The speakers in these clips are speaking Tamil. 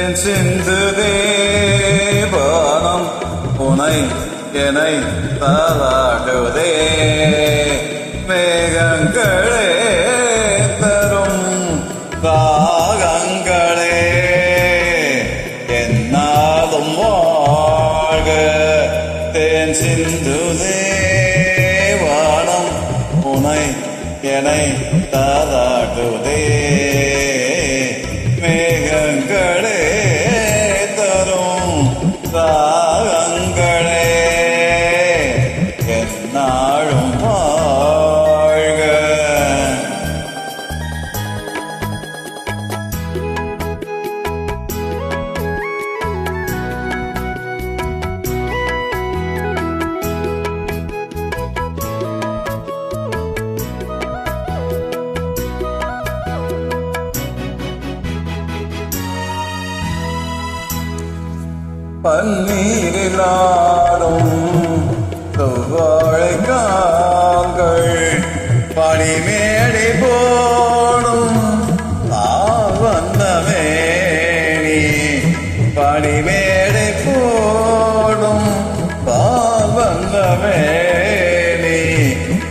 தேன் சிந்து தேவானம் உனை என்னை தாளாடுதே மேகங்களே தரும் ராகங்களே என்னாலும் வாழ்க தேன் சிந்து தேவானம் உனை என்னை தாளாடுதே மேகங்களே தரும் ராகங்களே எந்நாளும் வாழ்க. பன்னீரிலாடும் செவ்வாழைக்காங்கள் பனிமேடை போடும் பாவந்தமேனி பனிமேடை போடும் பாவந்தமேனி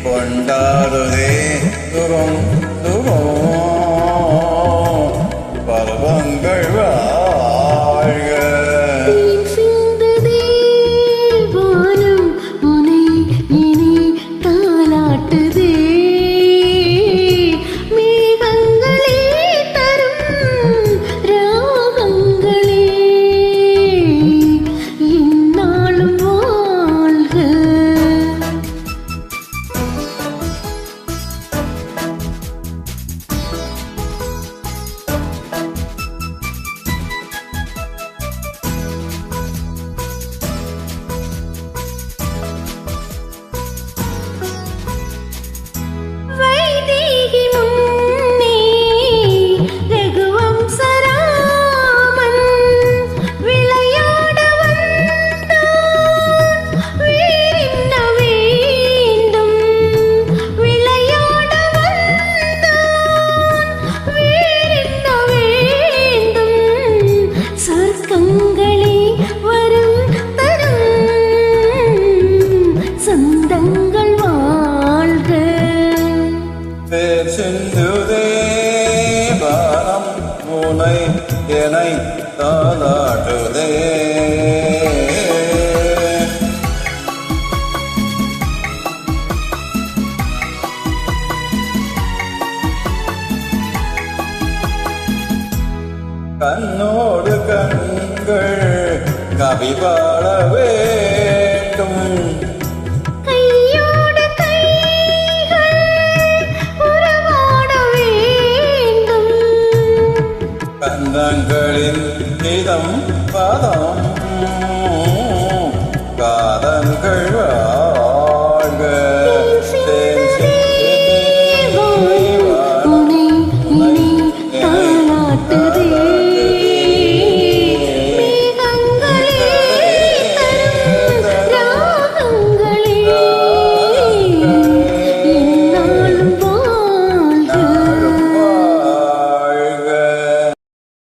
கொண்டாடுதே துரும் துரும் பருவங்கள் வாழ்க. தேன் சிந்து தேவானம் உனை என்னை தாளாடுதே கண்ணோடு கண்கள் கவிவா